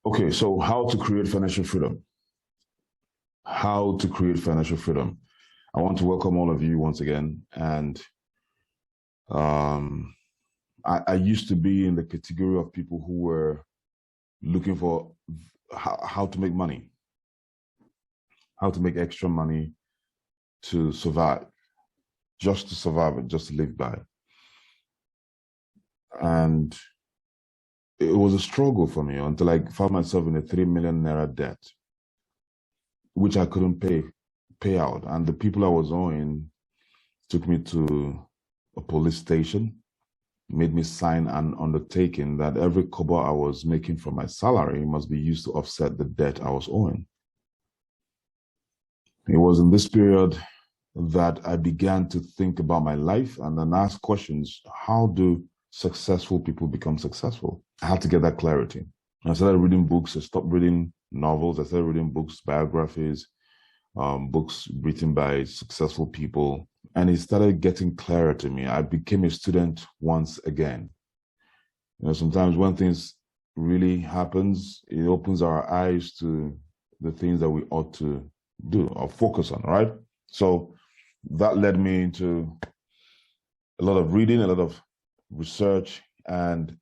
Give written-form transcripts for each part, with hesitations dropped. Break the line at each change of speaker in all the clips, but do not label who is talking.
Okay, so how to create financial freedom. How to create financial freedom. I want to welcome all of you once again. And um, I used to be in the category of people who were looking for how to make money, how to make extra money to survive, just to survive and just to live by. And it was a struggle for me until I found myself in a 3 million naira debt, which I couldn't pay out. And the people I was owing took me to a police station, made me sign an undertaking that every kobo I was making from my salary must be used to offset the debt I was owing. It was in this period that I began to think about my life and then ask questions. How do successful people become successful? I had to get that clarity. I started reading books. I stopped reading novels. I started reading books, biographies, books written by successful people. And it started getting clearer to me. I became a student once again. Sometimes when things really happens, it opens our eyes to the things that we ought to do or focus on, right? So that led me into a lot of reading, a lot of research, and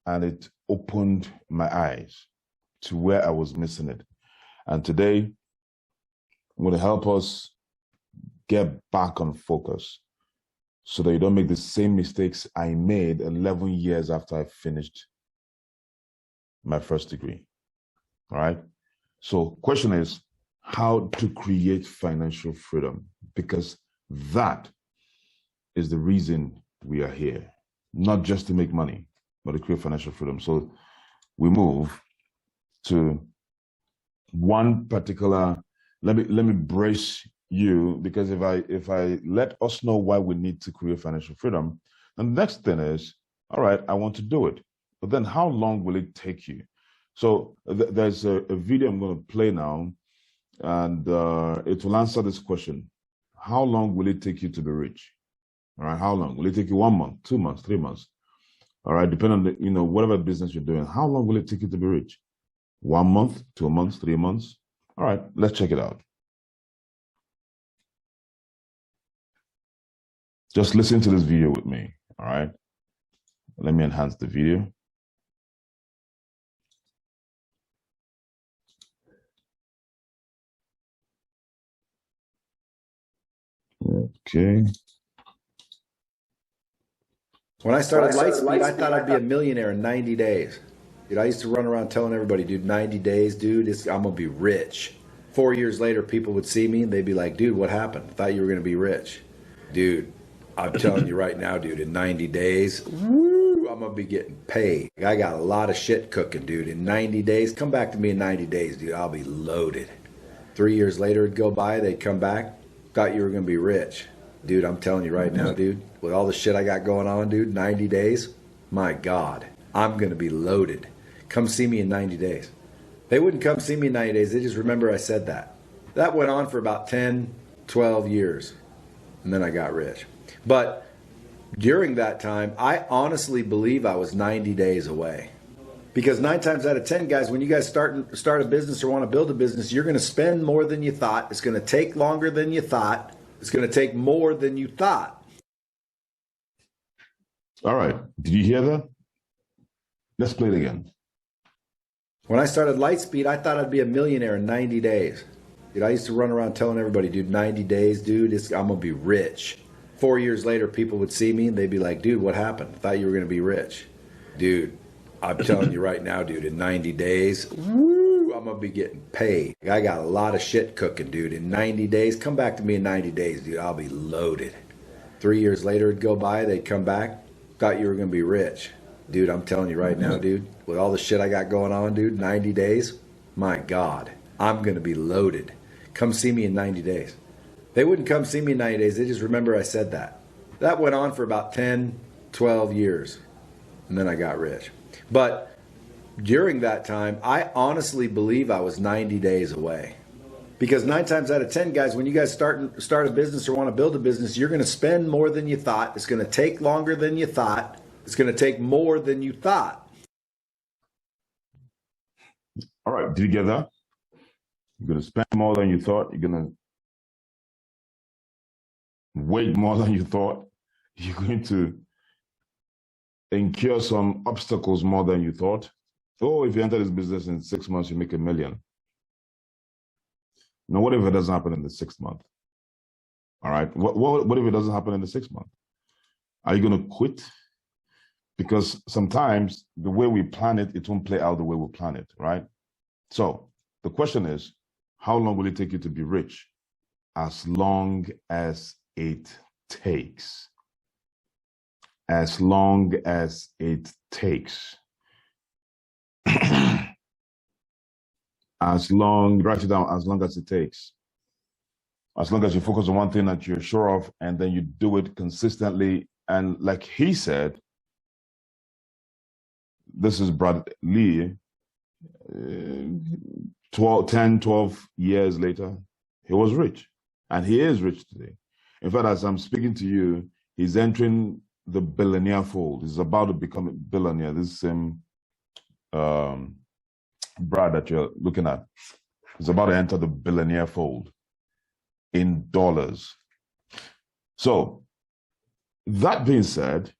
it opened my eyes to where I was missing it. And today, I'm going to help us get back on focus so that you don't make the same mistakes I made 11 years after I finished my first degree. All right. So question is how to create financial freedom, because that is the reason we are here, not just to make money, but to create financial freedom. So we move to one particular, let me brace you, because if I let us know why we need to create financial freedom, and the next thing is, all right, I want to do it, but then how long will it take you? So there's a video I'm going to play now, and it will answer this question. How long will it take you to be rich? All right, how long will it take you? 1 month, 2 months, 3 months? All right, depending on the, whatever business you're doing, how long will it take you to be rich? 1 month, 2 months, 3 months? All right, let's check it out. Just listen to this video with me, all right? Let me enhance the video. Okay.
When I started Lightspeed, I thought I'd be a millionaire in 90 days. Dude, I used to run around telling everybody, dude, 90 days, dude, I'm going to be rich. 4 years later, people would see me and they'd be like, dude, what happened? I thought you were going to be rich. Dude, I'm telling you right now, dude, in 90 days, woo, I'm going to be getting paid. I got a lot of shit cooking, dude. In 90 days, come back to me in 90 days, dude, I'll be loaded. 3 years later, it'd go by, they'd come back, thought you were going to be rich. Dude, I'm telling you right now, dude, with all the shit I got going on, dude, 90 days, my God, I'm going to be loaded. Come see me in 90 days. They wouldn't come see me in 90 days. They just remember I said that. That went on for about 10, 12 years. And then I got rich. But during that time, I honestly believe I was 90 days away. Because 9 times out of 10, guys, when you guys start a business or want to build a business, you're going to spend more than you thought. It's going to take longer than you thought. It's going to take more than you thought.
All right. Did you hear that? Let's play it again.
When I started Lightspeed, I thought I'd be a millionaire in 90 days. Dude, I used to run around telling everybody, dude, 90 days, dude, I'm going to be rich. 4 years later, people would see me and they'd be like, dude, what happened? I thought you were going to be rich. Dude, I'm telling you right now, dude, in 90 days, woo, I'm going to be getting paid. I got a lot of shit cooking, dude. In 90 days, come back to me in 90 days, dude, I'll be loaded. 3 years later, it'd go by, they'd come back, thought you were going to be rich. Dude, I'm telling you right now, dude, with all the shit I got going on, dude, 90 days, my God, I'm going to be loaded. Come see me in 90 days. They wouldn't come see me in 90 days. They just remember I said that. That went on for about 10, 12 years. And then I got rich. But during that time, I honestly believe I was 90 days away. Because 9 times out of 10, guys, when you guys start a business or want to build a business, you're going to spend more than you thought. It's going to take longer than you thought. It's going to take more than you thought.
All right, did you get that? You're going to spend more than you thought. You're going to wait more than you thought. You're going to incur some obstacles more than you thought. Oh, if you enter this business in 6 months, you make $1 million. Now, what if it doesn't happen in the 6th month? All right. What if it doesn't happen in the 6th month? Are you going to quit? Because sometimes the way we plan it, it won't play out the way we plan it, right? So the question is, how long will it take you to be rich? As long as it takes. As long as it takes. Write it down, as long as it takes. As long as you focus on one thing that you're sure of, and then you do it consistently. And like he said, this is Brad Lee, 12 years later, he was rich. And he is rich today. In fact, as I'm speaking to you, he's entering the billionaire fold. He's about to become a billionaire. This same Brad that you're looking at is about to enter the billionaire fold in dollars. So that being said,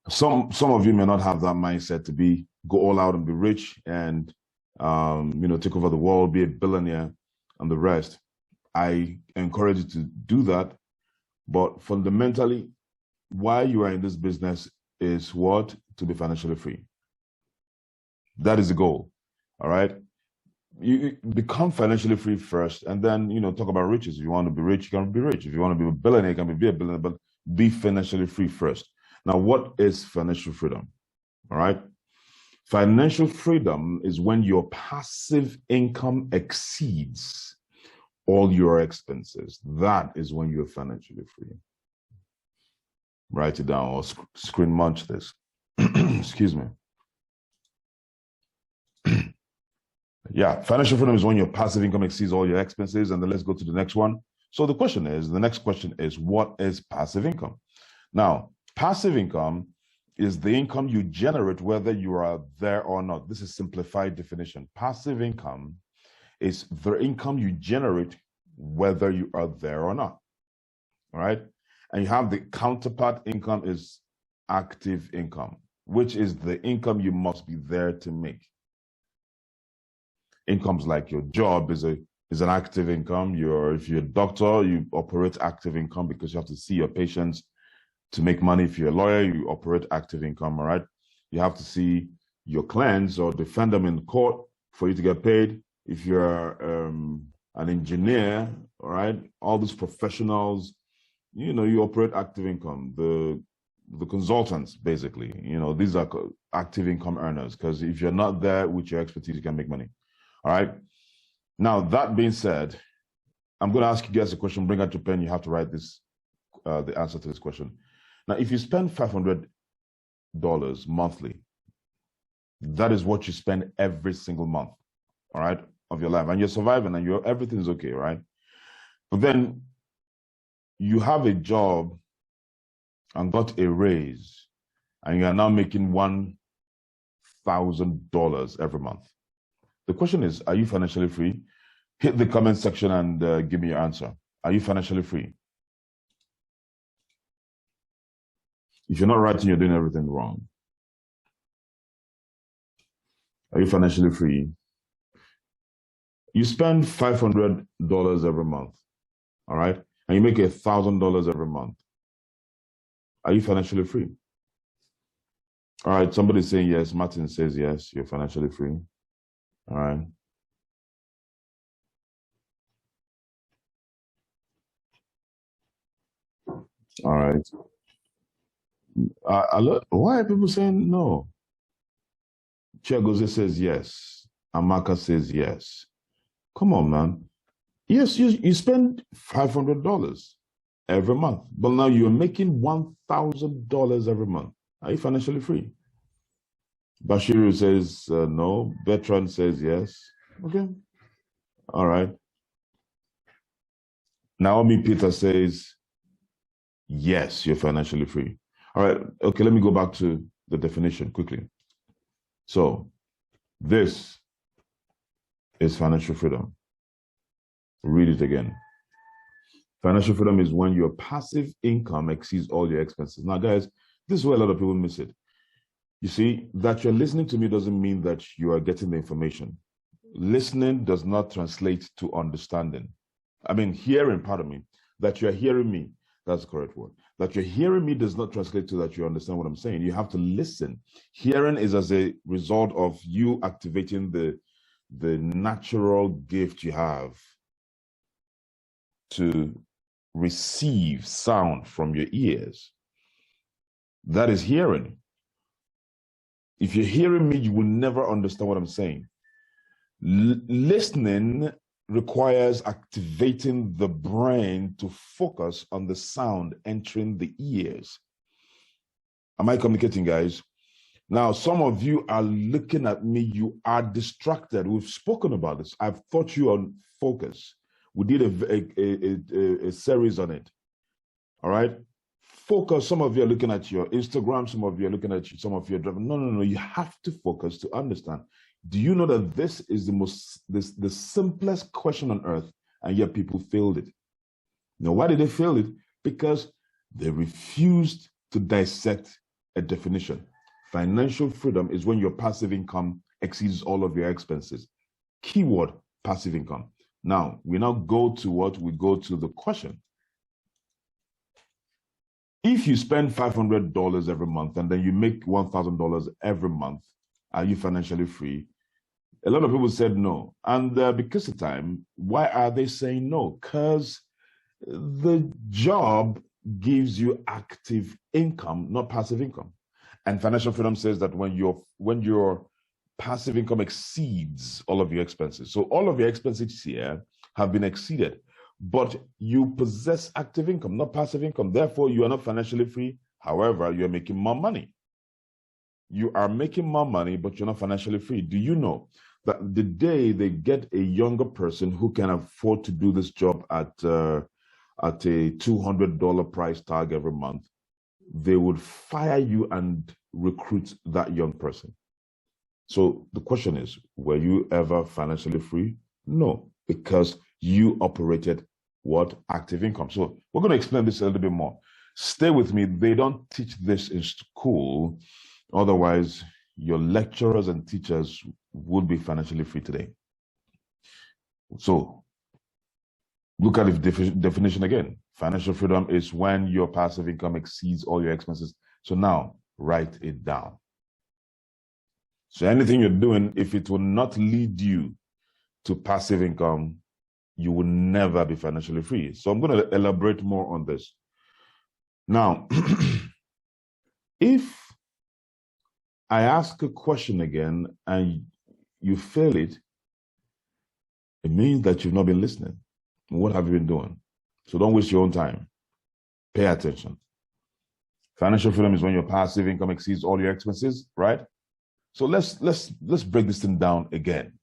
some of you may not have that mindset to go all out and be rich and take over the world, be a billionaire and the rest. I encourage you to do that. But fundamentally, why you are in this business is what? To be financially free. That is the goal. All right. You become financially free first, and then talk about riches. If you want to be rich, you can be rich. If you want to be a billionaire, you can be a billionaire, but be financially free first. Now, what is financial freedom? All right. Financial freedom is when your passive income exceeds all your expenses. That is when you're financially free. Write it down or screen munch this. Excuse me. Yeah, financial freedom is when your passive income exceeds all your expenses. And then let's go to the next one. So the next question is, what is passive income? Now, passive income is the income you generate whether you are there or not. This is simplified definition. Passive income is the income you generate whether you are there or not. All right. And you have the counterpart income is active income, which is the income you must be there to make. Incomes like your job is an active income. If you're a doctor, you operate active income because you have to see your patients to make money. If you're a lawyer, you operate active income, all right? You have to see your clients or defend them in court for you to get paid. If you're an engineer, all right, all these professionals, you operate active income. The consultants, basically, these are active income earners, because if you're not there with your expertise, you can make money. All right. Now, that being said, I'm going to ask you guys a question. Bring out your pen. You have to write this, the answer to this question. Now, if you spend $500 monthly, that is what you spend every single month, all right, of your life. And you're surviving and everything's okay, right? But then you have a job and got a raise, and you are now making $1,000 every month. The question is, are you financially free? Hit the comment section and give me your answer. Are you financially free? If you're not writing, you're doing everything wrong. Are you financially free? You spend $500 every month, all right? And you make $1,000 every month. Are you financially free? All right, somebody's saying yes. Martin says yes, you're financially free. All right. All right. Why are people saying no? Chiagoze says yes. Amaka says yes. Come on, man. Yes, you spend $500 every month, but now you're making $1,000 every month. Are you financially free? Bashiru says no. Bertrand says yes. Okay. All right. Naomi Peter says yes, you're financially free. All right. Okay, let me go back to the definition quickly. So This is financial freedom. Read it again. Financial freedom is when your passive income exceeds all your expenses. Now, guys, this is where a lot of people miss it. You see, that you're listening to me doesn't mean that you are getting the information. Listening does not translate to understanding. I mean, hearing, pardon me, that you're hearing me, that's the correct word. That you're hearing me does not translate to that you understand what I'm saying. You have to listen. Hearing is as a result of you activating the natural gift you have to receive sound from your ears. That is hearing. If you're hearing me, you will never understand what I'm saying. Listening requires activating the brain to focus on the sound entering the ears. Am I communicating, guys? Now, some of you are looking at me, you are distracted. We've spoken about this. I've taught you on focus. We did a series on it. All right? Focus. Some of you are looking at your Instagram. Some of you are looking at some of your driving. No. You have to focus to understand. Do you know that this is the simplest question on earth, and yet people failed it? Now, why did they fail it? Because they refused to dissect a definition. Financial freedom is when your passive income exceeds all of your expenses. Keyword, passive income. Now, we now go to what? We go to the question. If you spend $500 every month and then you make $1,000 every month, are you financially free? A lot of people said no. And because of time, why are they saying no? Because the job gives you active income, not passive income. And financial freedom says that when your passive income exceeds all of your expenses, so all of your expenses here have been exceeded, but you possess active income, not passive income. Therefore, you are not financially free. However, you are making more money. You are making more money, but you're not financially free. Do you know that the day they get a younger person who can afford to do this job at a $200 price tag every month, they would fire you and recruit that young person? So the question is, were you ever financially free? No, because you operated what? Active income. So we're going to explain this a little bit more. Stay with me. They don't teach this in school. Otherwise, your lecturers and teachers would be financially free today. So look at the definition again. Financial freedom is when your passive income exceeds all your expenses. So now write it down. So anything you're doing, if it will not lead you to passive income, you will never be financially free. So I'm going to elaborate more on this. Now, if I ask a question again and you fail it, it means that you've not been listening. What have you been doing? So don't waste your own time. Pay attention. Financial freedom is when your passive income exceeds all your expenses, right? So let's break this thing down again.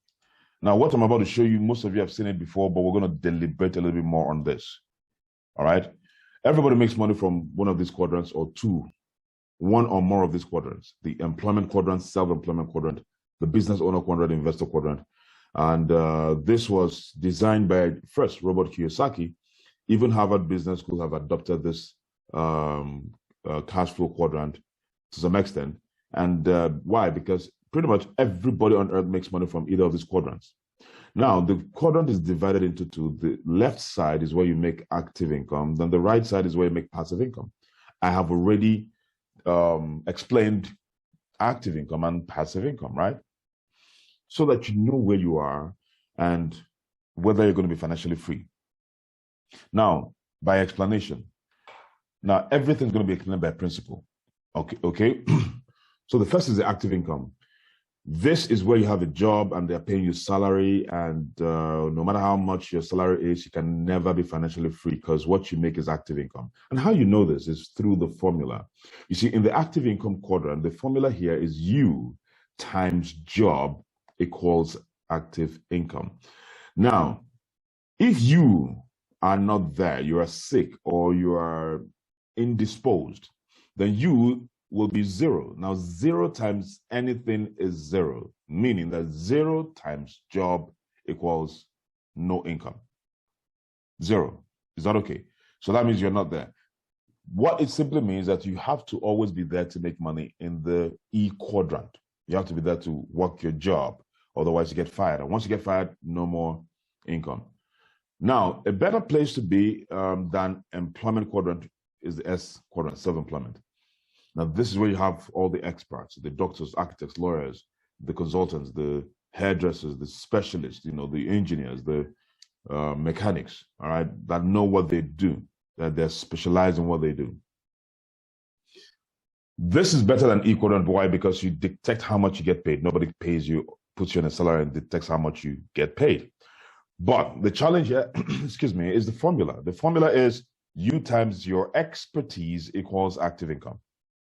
Now, what I'm about to show you, most of you have seen it before, but we're going to deliberate a little bit more on this. All right? Everybody makes money from one of these quadrants or two, one or more of these quadrants: the employment quadrant, self-employment quadrant, the business owner quadrant, investor quadrant. And this was designed by, first, Robert Kiyosaki. Even Harvard Business School have adopted this cash flow quadrant to some extent. And why? Because pretty much everybody on earth makes money from either of these quadrants. Now, the quadrant is divided into two. The left side is where you make active income. Then the right side is where you make passive income. I have already explained active income and passive income, right? So that you know where you are and whether you're going to be financially free. Now, by explanation. Now, everything's going to be explained by principle. Okay. So the first is the active income. This is where you have a job and they're paying you salary, and no matter how much your salary is, you can never be financially free because what you make is active income. And how you know this is through the formula. You see, in the active income quadrant, the formula here is you times job equals active income. Now, if you are not there, you are sick or you are indisposed, then you will be zero. Now, 0 times anything is 0. meaning that 0 times job equals no income. 0. Is that okay? So that means you're not there. What it simply means that you have to always be there to make money in the E quadrant. You have to be there to work your job, otherwise you get fired. And once you get fired, no more income. Now, a better place to be than employment quadrant is the S quadrant, self-employment. Now, this is where you have all the experts, the doctors, architects, lawyers, the consultants, the hairdressers, the specialists, the engineers, the mechanics, all right, that know what they do, that they're specialized in what they do. This is better than E quadrant. Why? Because you detect how much you get paid. Nobody pays you, puts you on a salary and detects how much you get paid. But the challenge here, excuse me, is the formula. The formula is U times your expertise equals active income.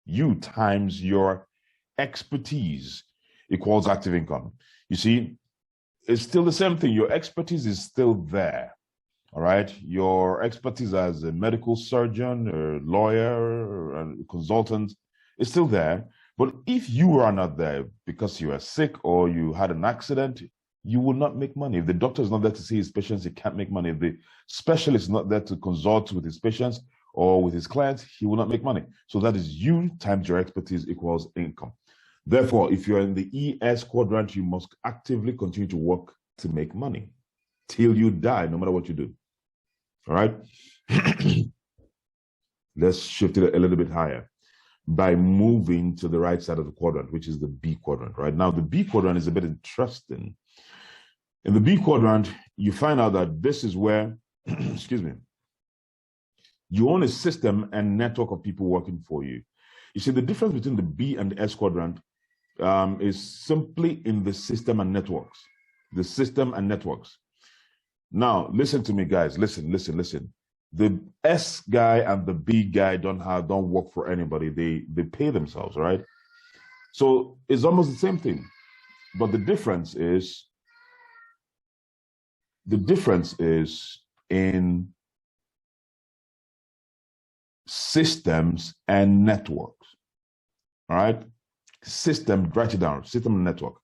U times your expertise equals active income. You see, it's still the same thing. Your expertise is still there. All right. Your expertise as a medical surgeon or lawyer or a consultant is still there. But if you are not there because you are sick or you had an accident, you will not make money. If the doctor is not there to see his patients, he can't make money. If the specialist is not there to consult with his patients or with his clients, he will not make money. So that is U times your expertise equals income. Therefore, if you're in the ES quadrant, you must actively continue to work to make money till you die, no matter what you do. All right. Let's shift it a little bit higher by moving to the right side of the quadrant, which is the B quadrant. Right now, the B quadrant is a bit interesting. In the B quadrant, you find out that this is where, excuse me, you own a system and network of people working for you. You see, the difference between the B and the S quadrant is simply in the system and networks. The system and networks. Now, listen to me, guys. Listen. The S guy and the B guy don't work for anybody. They pay themselves, right? So it's almost the same thing. But the difference is in systems and networks. All right? System, write it down, system and network.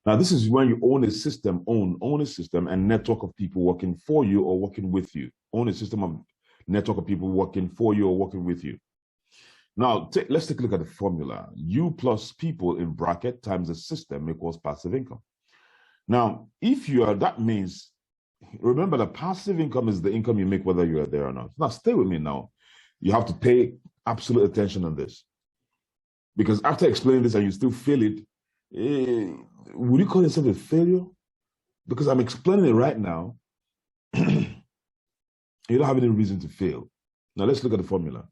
Now, this is when you own a system, own a system and network of people working for you or working with you. Own a system of network of people working for you or working with you. Now, let's take a look at the formula. U plus people in bracket times the system equals passive income. Now, that means, remember that passive income is the income you make whether you are there or not. Now, stay with me now. You have to pay absolute attention on this. Because after explaining this and you still feel it, would you call yourself a failure? Because I'm explaining it right now. You don't have any reason to fail. Now let's look at the formula.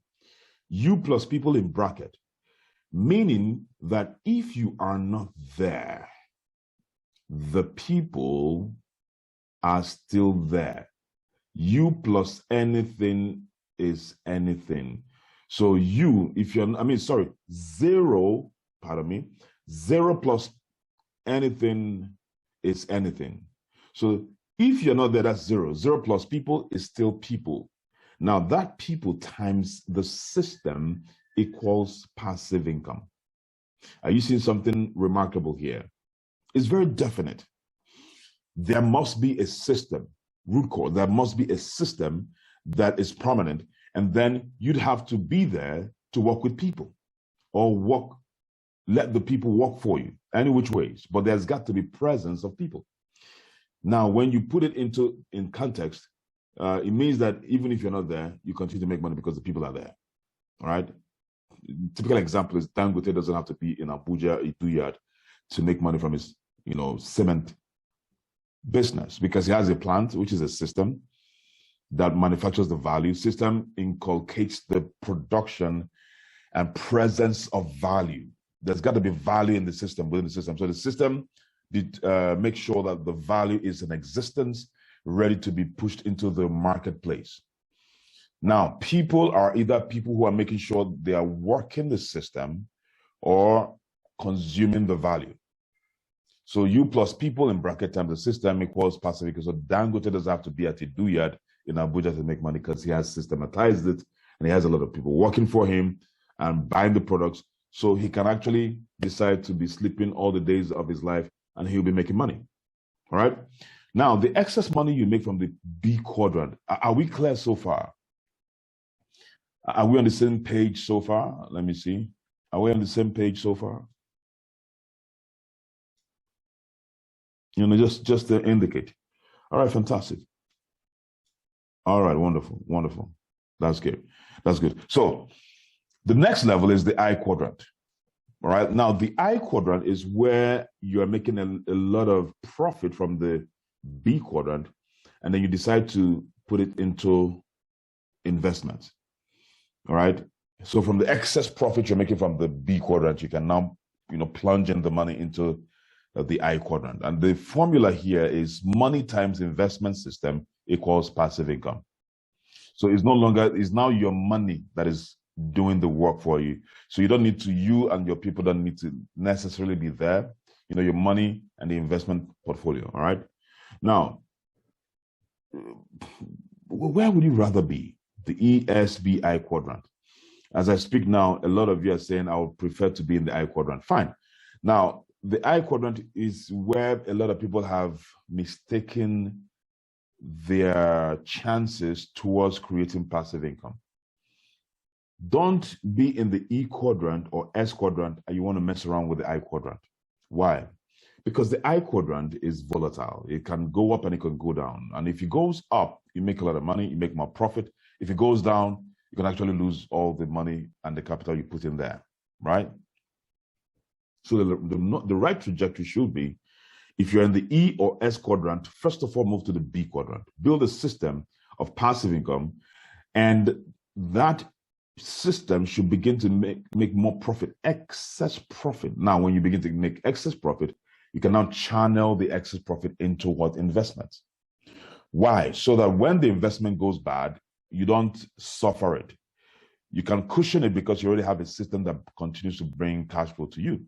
U plus people in bracket, meaning that if you are not there, the people are still there. U plus anything is anything. So zero, pardon me, 0 plus anything is anything. So if you're not there, that's 0. 0 plus people is still people. Now that people times the system equals passive income. Are you seeing something remarkable here? It's very definite. There must be a system, root core, there must be a system that is prominent, and then you'd have to be there to work with people or let the people work for you, any which ways, but there's got to be presence of people. Now, when you put it in context, it means that even if you're not there, you continue to make money because the people are there, all right? Typical example is Dangote doesn't have to be in Abuja, Iduyad, to make money from his, cement business, because he has a plant, which is a system that manufactures the value. System inculcates the production and presence of value. There's got to be value in the system, within the system. So the system make sure that the value is in existence, ready to be pushed into the marketplace. Now, people are either people who are making sure they are working the system or consuming the value. So U plus people in bracket times the system equals passive income. So Dangote doesn't have to be at Iduyad in Abuja to make money because he has systematized it and he has a lot of people working for him and buying the products. So he can actually decide to be sleeping all the days of his life and he'll be making money. All right. Now, the excess money you make from the B quadrant, are we clear so far? Are we on the same page so far? Let me see. Are we on the same page so far? You know, just to indicate. All right, fantastic. All right, wonderful, wonderful. That's good. That's good. So the next level is the I quadrant. All right. Now, the I quadrant is where you are making a lot of profit from the B quadrant, and then you decide to put it into investments. All right. So from the excess profit you're making from the B quadrant, you can now, plunge in the money into the I quadrant. And the formula here is money times investment system equals passive income. So it's now your money that is doing the work for you. So you and your people don't need to necessarily be there. Your money and the investment portfolio. All right. Now, where would you rather be? The ESBI quadrant. As I speak now, a lot of you are saying I would prefer to be in the I quadrant. Fine. Now, the I quadrant is where a lot of people have mistaken their chances towards creating passive income. Don't be in the E quadrant or S quadrant and you want to mess around with the I quadrant. Why? Because the I quadrant is volatile. It can go up and it can go down. And if it goes up, you make a lot of money, you make more profit. If it goes down, you can actually lose all the money and the capital you put in there, right? So the right trajectory should be, if you're in the E or S quadrant, first of all, move to the B quadrant. Build a system of passive income, and that system should begin to make more profit, excess profit. Now, when you begin to make excess profit, you can now channel the excess profit into what? Investments. Why? So that when the investment goes bad, you don't suffer it. You can cushion it because you already have a system that continues to bring cash flow to you.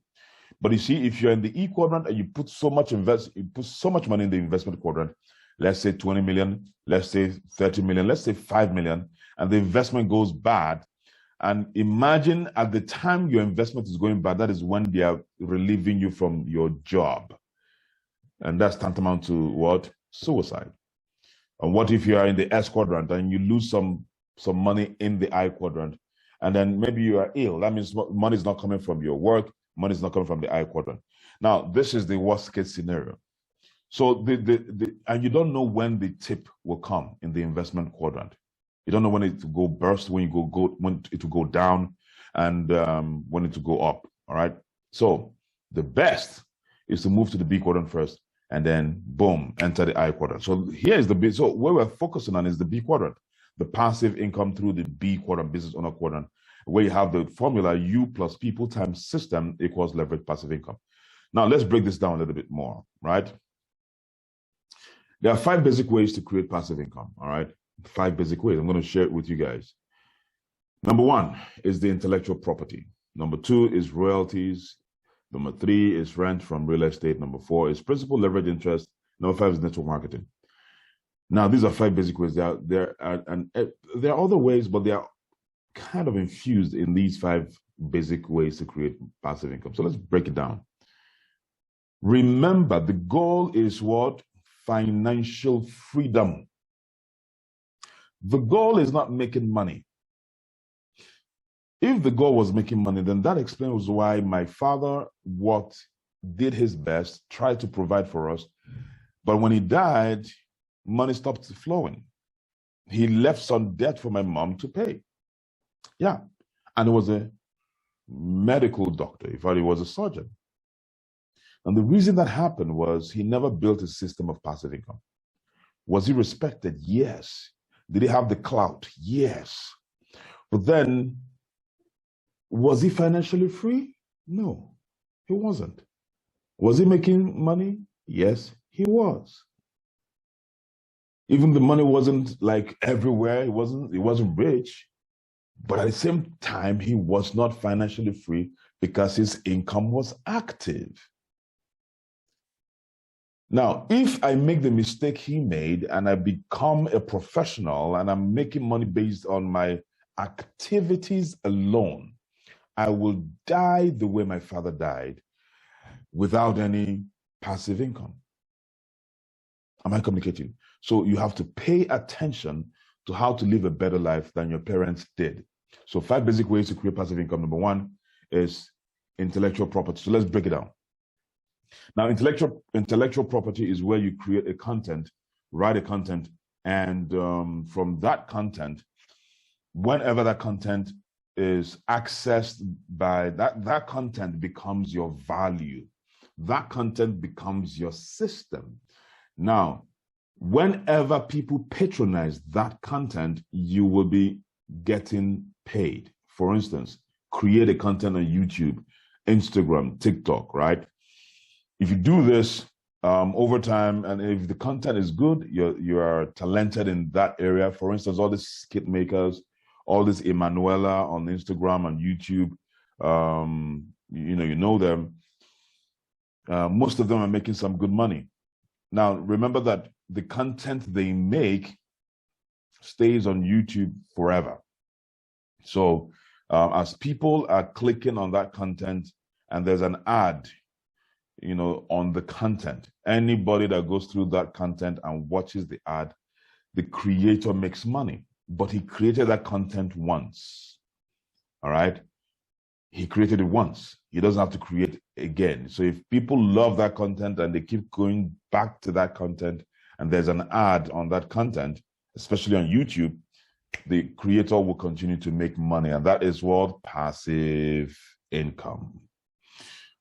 But you see, if you're in the E quadrant and you put so much money in the investment quadrant, let's say 20 million, let's say 30 million, let's say 5 million, and the investment goes bad. And imagine at the time your investment is going bad, that is when they are relieving you from your job. And that's tantamount to what? Suicide. And what if you are in the S quadrant and you lose some money in the I quadrant, and then maybe you are ill? That means money is not coming from your work. Money is not coming from the I quadrant. Now, this is the worst case scenario. So and you don't know when the tip will come in the investment quadrant. You don't know when it will go burst, when it will go down, and when it will go up. All right. So the best is to move to the B quadrant first, and then boom, enter the I quadrant. So here is the B. So what we're focusing on is the B quadrant, the passive income through the B quadrant, business owner quadrant, where you have the formula U plus people times system equals leverage passive income. Now let's break this down a little bit more, right? There are 5 basic ways to create passive income, all right? 5 basic ways. I'm going to share it with you guys. Number 1 is the intellectual property. Number 2 is royalties. Number 3 is rent from real estate. Number 4 is principal leverage interest. Number 5 is network marketing. Now, these are 5 basic ways. There are other ways, but they are kind of infused in these 5 basic ways to create passive income. So let's break it down. Remember, the goal is what? Financial freedom. The goal is not making money. If the goal was making money, then that explains why my father did his best, tried to provide for us. But when he died, money stopped flowing. He left some debt for my mom to pay. Yeah. And he was a medical doctor. In fact, he was a surgeon. And the reason that happened was he never built a system of passive income. Was he respected? Yes. Did he have the clout? Yes. But then, was he financially free? No, he wasn't. Was he making money? Yes, he was. Even the money wasn't like everywhere. He wasn't rich. But at the same time, he was not financially free because his income was active. Now, if I make the mistake he made and I become a professional and I'm making money based on my activities alone, I will die the way my father died without any passive income. Am I communicating? So you have to pay attention to how to live a better life than your parents did. So 5 basic ways to create passive income. Number 1 is intellectual property. So let's break it down. Now, intellectual property is where you create a content, write a content, and from that content, whenever that content is accessed by that content becomes your value. That content becomes your system. Now, whenever people patronize that content, you will be getting paid. For instance, create a content on YouTube, Instagram, TikTok, right? If you do this over time, and if the content is good, you are talented in that area. For instance, all these skit makers, all this Emanuela on Instagram and YouTube, you know them. Most of them are making some good money. Now, remember that the content they make stays on YouTube forever. So as people are clicking on that content and there's an ad, on the content, anybody that goes through that content and watches the ad, the creator makes money, but he created that content once. All right. He created it once. He doesn't have to create again. So if people love that content and they keep going back to that content and there's an ad on that content, especially on YouTube, the creator will continue to make money. And that is what passive income.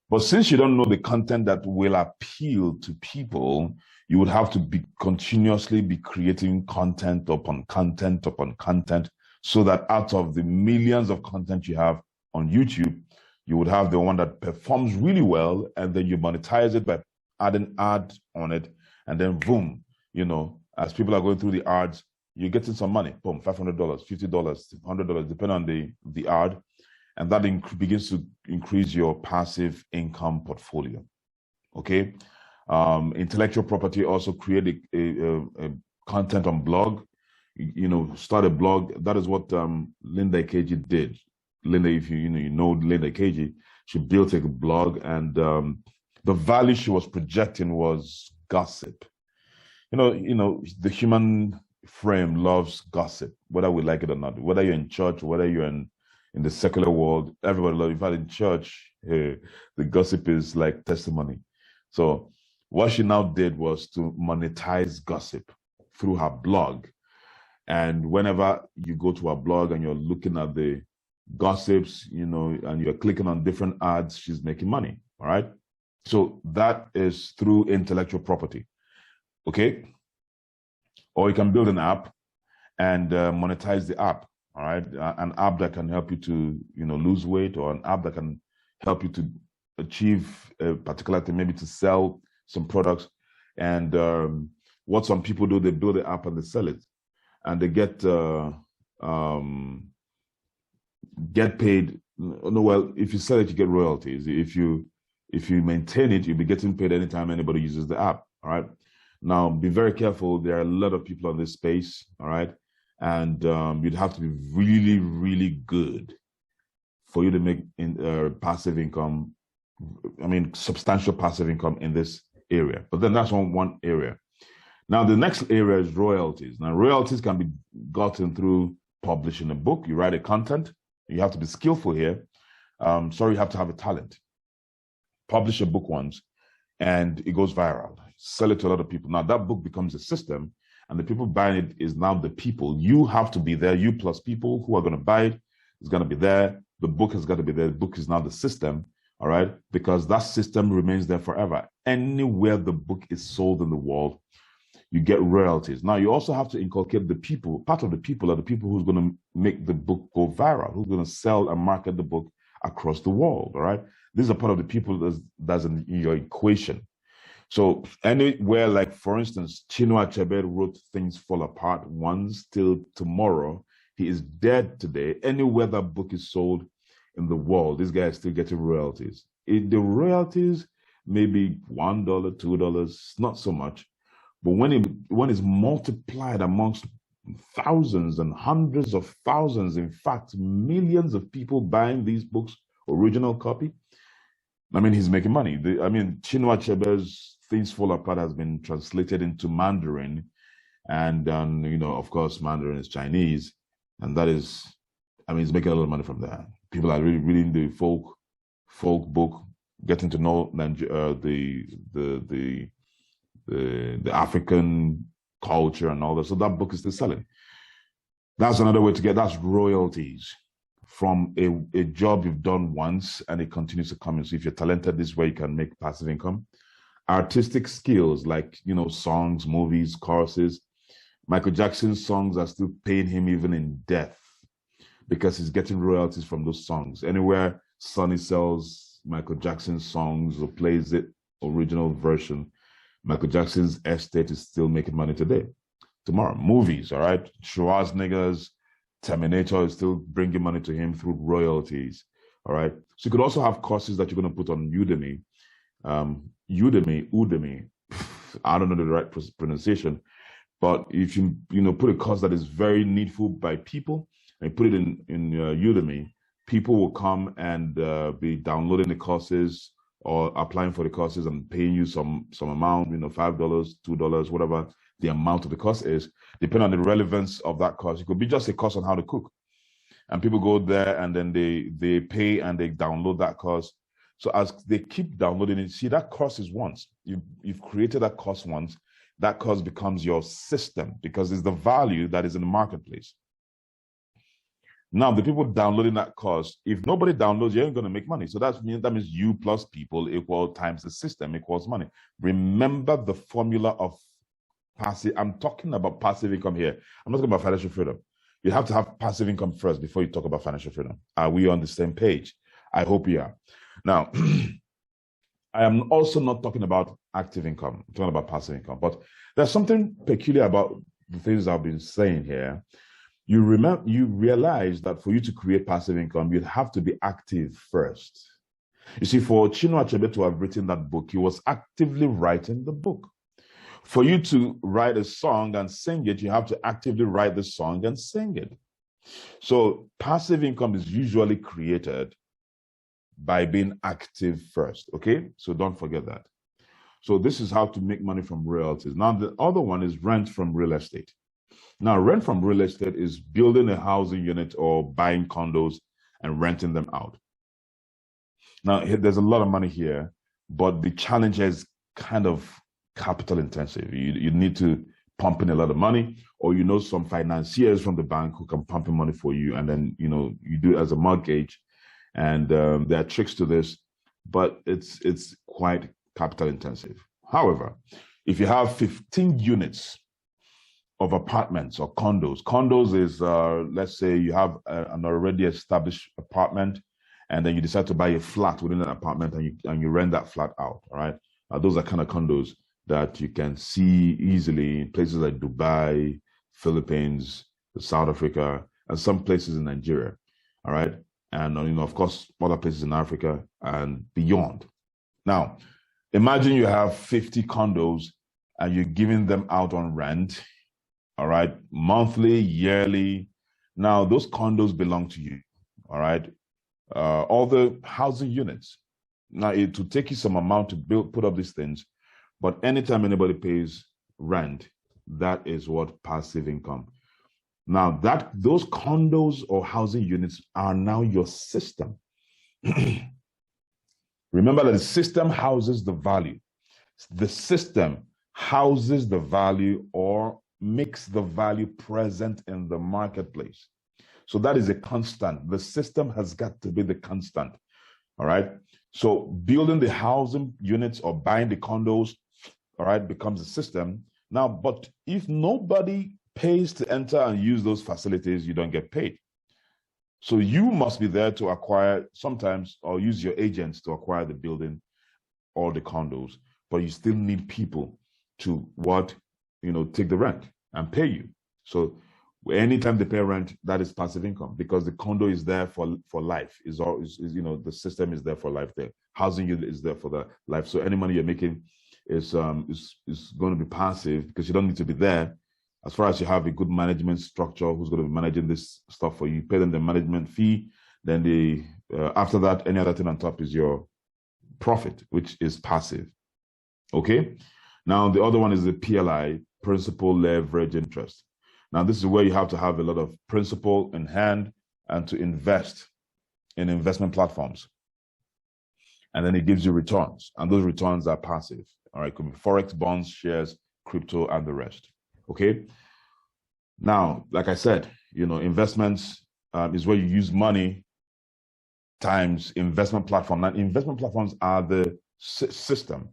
But since you don't know the content that will appeal to people, you would have to continuously be creating content upon content upon content, so that out of the millions of content you have on YouTube, you would have the one that performs really well, and then you monetize it by adding ads on it, and then boom, as people are going through the ads, you're getting some money. Boom, $500, $50, $100, depending on the ad. And that begins to increase your passive income portfolio. Okay. Intellectual property, also create a content on blog, start a blog. That is what Linda Ikeji did. Linda, if you know Linda Ikeji, she built a blog, and the value she was projecting was gossip. The human frame loves gossip, whether we like it or not. Whether you're in church, whether you're in the secular world, everybody loves. In fact, in church, the gossip is like testimony. So what she now did was to monetize gossip through her blog. And whenever you go to her blog and you're looking at the gossips, and you're clicking on different ads, she's making money. All right. So that is through intellectual property. Okay. Or you can build an app and monetize the app. All right. An app that can help you to, lose weight, or an app that can help you to achieve a particular thing, maybe to sell some products. And what some people do, they build the app and they sell it, and they get paid. No, well, if you sell it, you get royalties. If you maintain it, you'll be getting paid anytime anybody uses the app. All right. Now, be very careful. There are a lot of people on this space. All right. And you'd have to be really, really good for you to make passive income. I mean, substantial passive income in this area. But then that's one area. Now, the next area is royalties. Now, royalties can be gotten through publishing a book. You write a content. You have to be skillful here. You have to have a talent. Publish a book once, and it goes viral. Sell it to a lot of people. Now, that book becomes a system. And the people buying it is now the people. You have to be there. You plus people who are going to buy it is going to be there. The book has got to be there. The book is now the system, all right? Because that system remains there forever. Anywhere the book is sold in the world, you get royalties. Now, you also have to inculcate the people. Part of the people are the people who's going to make the book go viral, who's going to sell and market the book across the world, all right? These are part of the people that's in your equation. So anywhere, like, for instance, Chinua Achebe wrote Things Fall Apart once till tomorrow. He is dead today. Anywhere that book is sold in the world, this guy is still getting royalties. The royalties may be $1, $2, not so much. But when it's multiplied amongst thousands and hundreds of thousands, in fact, millions of people buying these books, original copy. I mean, he's making money. Chinua Achebe's Things Fall Apart has been translated into Mandarin. And, of course, Mandarin is Chinese. And that is, he's making a lot of money from that. People are really reading the folk book, getting to know the African culture and all that. So that book is still selling. That's another way to get, that's royalties from a job you've done once and it continues to come in. So if you're talented, this way you can make passive income. Artistic skills like, songs, movies, choruses. Michael Jackson's songs are still paying him even in death because he's getting royalties from those songs. Anywhere Sonny sells Michael Jackson's songs or plays it original version, Michael Jackson's estate is still making money today. Tomorrow, movies, all right? Schwarzenegger's Terminator is still bringing money to him through royalties, all right? So you could also have courses that you're going to put on Udemy. Udemy, I don't know the right pronunciation, but if you put a course that is very needful by people and put it in Udemy, people will come and be downloading the courses or applying for the courses and paying you some amount, $5, $2, whatever the amount of the course is, depending on the relevance of that course. It could be just a course on how to cook. And people go there and then they pay and they download that course. So as they keep downloading it, see, that course is once. You've created that course once. That course becomes your system because it's the value that is in the marketplace. Now, the people downloading that course, if nobody downloads, you ain't going to make money. So that means you plus people equal times the system equals money. Remember the formula of passive. I'm talking about passive income here. I'm not talking about financial freedom. You have to have passive income first before you talk about financial freedom. Are we on the same page? I hope we are. Now, I am also not talking about active income. I'm talking about passive income. But there's something peculiar about the things I've been saying here. You realize that for you to create passive income, you'd have to be active first. You see, for Chinua Achebe to have written that book, he was actively writing the book. For you to write a song and sing it, you have to actively write the song and sing it. So passive income is usually created by being active first, okay? So don't forget that. So this is how to make money from royalties. Now, the other one is rent from real estate. Now, rent from real estate is building a housing unit or buying condos and renting them out. Now, there's a lot of money here, but the challenge is kind of capital intensive. You need to pump in a lot of money, or some financiers from the bank who can pump in money for you, and then you do it as a mortgage. And there are tricks to this, but it's quite capital intensive. However, if you have 15 units of apartments or condos is, let's say you have an already established apartment, and then you decide to buy a flat within an apartment and you rent that flat out, all right? Those are kind of condos that you can see easily in places like Dubai, Philippines, South Africa, and some places in Nigeria, all right? And, of course, other places in Africa and beyond. Now, imagine you have 50 condos and you're giving them out on rent, all right, monthly, yearly. Now, those condos belong to you, all right? All the housing units. Now, it will take you some amount to put up these things, but anytime anybody pays rent, that is what passive income. Now, those condos or housing units are now your system. Remember that the system houses the value. The system houses the value or makes the value present in the marketplace. So that is a constant. The system has got to be the constant. All right. So building the housing units or buying the condos, all right, becomes a system. Now, but if nobody pays to enter and use those facilities, you don't get paid. So you must be there to acquire sometimes, or use your agents to acquire the building or the condos, but you still need people to take the rent and pay you. So anytime they pay rent, that is passive income because the condo is there for life. The system is there for life there. Housing unit is there for the life. So any money you're making is going to be passive because you don't need to be there. As far as you have a good management structure who's going to be managing this stuff for you, pay them the management fee. Then after that, any other thing on top is your profit, which is passive. Okay. Now, the other one is the PLI, principal leverage interest. Now, this is where you have to have a lot of principal in hand and to invest in investment platforms. And then it gives you returns. And those returns are passive. All right. It could be Forex, bonds, shares, crypto, and the rest. Okay. Now, like I said, investments is where you use money times investment platform. Now, investment platforms are the system.